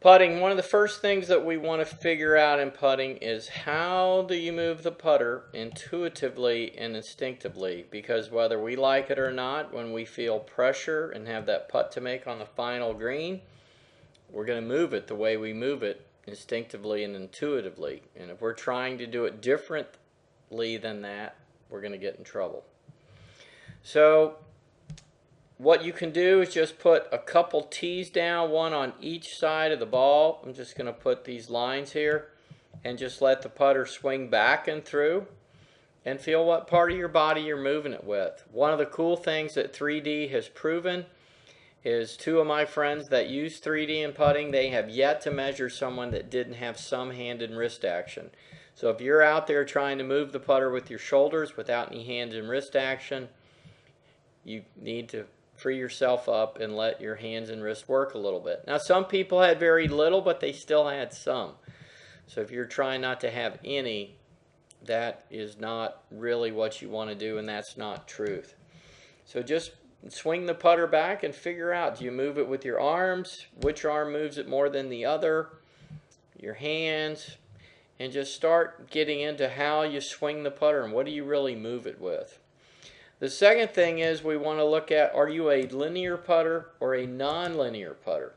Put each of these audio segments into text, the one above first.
Putting, one of the first things that we want to figure out in putting is how do you move the putter intuitively and instinctively, because whether we like it or not, when we feel pressure and have that putt to make on the final green, we're going to move it the way we move it, instinctively and intuitively. And if we're trying to do it differently than that, we're going to get in trouble. So what you can do is just put a couple tees down, one on each side of the ball. I'm just going to put these lines here and just let the putter swing back and through and feel what part of your body you're moving it with. One of the cool things that 3D has proven is two of my friends that use 3D in putting, they have yet to measure someone that didn't have some hand and wrist action. So if you're out there trying to move the putter with your shoulders without any hand and wrist action, you need to free yourself up and let your hands and wrists work a little bit. Now some people had very little, but they still had some. So if you're trying not to have any, that is not really what you want to do, and that's not truth. So just swing the putter back and figure out, do you move it with your arms? Which arm moves it more than the other? Your hands. And just start getting into how you swing the putter and what do you really move it with. The second thing is we want to look at, are you a linear putter or a non-linear putter?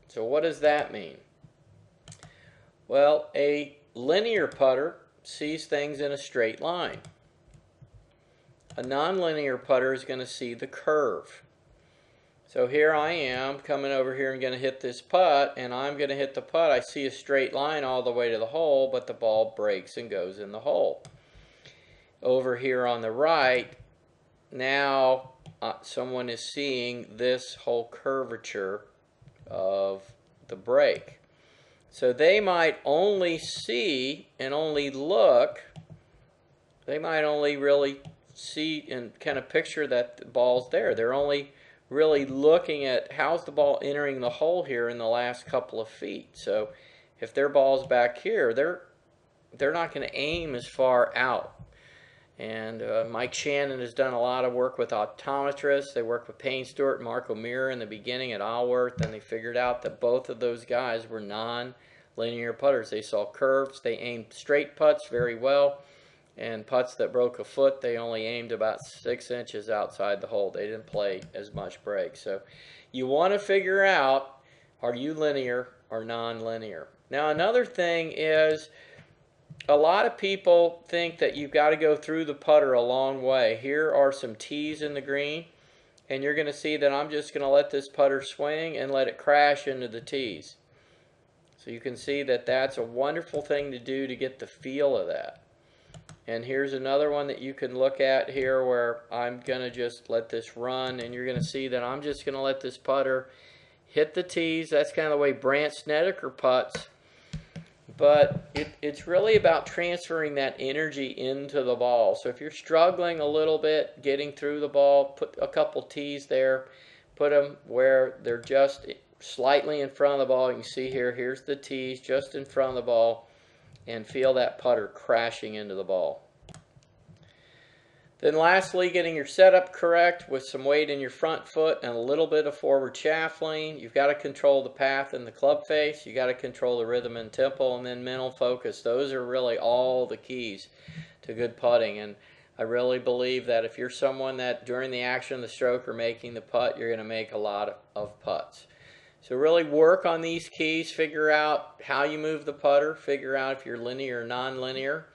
So what does that mean? Well, a linear putter sees things in a straight line. A non-linear putter is going to see the curve. So here I am coming over here and going to hit this putt, and I'm going to hit the putt. I see a straight line all the way to the hole, but the ball breaks and goes in the hole. Over here on the right, now someone is seeing this whole curvature of the break. So they might only see and only look, they might only really see and kind of picture that the ball's there. They're only really looking at how's the ball entering the hole here in the last couple of feet. So if their ball's back here, they're not going to aim as far out. And Mike Shannon has done a lot of work with optometrists. They worked with Payne Stewart and Mark O'Meara in the beginning at Alworth, and they figured out that both of those guys were non-linear putters. They saw curves. They aimed straight putts very well, and putts that broke a foot, they only aimed about 6 inches outside the hole. They didn't play as much break. So you want to figure out, are you linear or non-linear? Now another thing is, a lot of people think that you've got to go through the putter a long way. Here are some tees in the green, and you're going to see that I'm just going to let this putter swing and let it crash into the tees. So you can see that that's a wonderful thing to do to get the feel of that. And here's another one that you can look at here where I'm going to just let this run, and you're going to see that I'm just going to let this putter hit the tees. That's kind of the way Brandt Snedeker putts. But it's really about transferring that energy into the ball. So if you're struggling a little bit getting through the ball, put a couple tees there. Put them where they're just slightly in front of the ball. You can see here, here's the tees just in front of the ball. And feel that putter crashing into the ball. Then lastly, getting your setup correct with some weight in your front foot and a little bit of forward shaft lean. You've got to control the path and the club face. You've got to control the rhythm and tempo, and then mental focus. Those are really all the keys to good putting. And I really believe that if you're someone that during the action of the stroke or making the putt, you're going to make a lot of putts. So really work on these keys. Figure out how you move the putter. Figure out if you're linear or non-linear.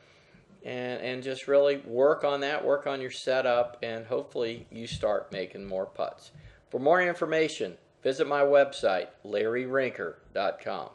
And just really work on that, work on your setup, and hopefully you start making more putts. For more information, visit my website, LarryRinker.com.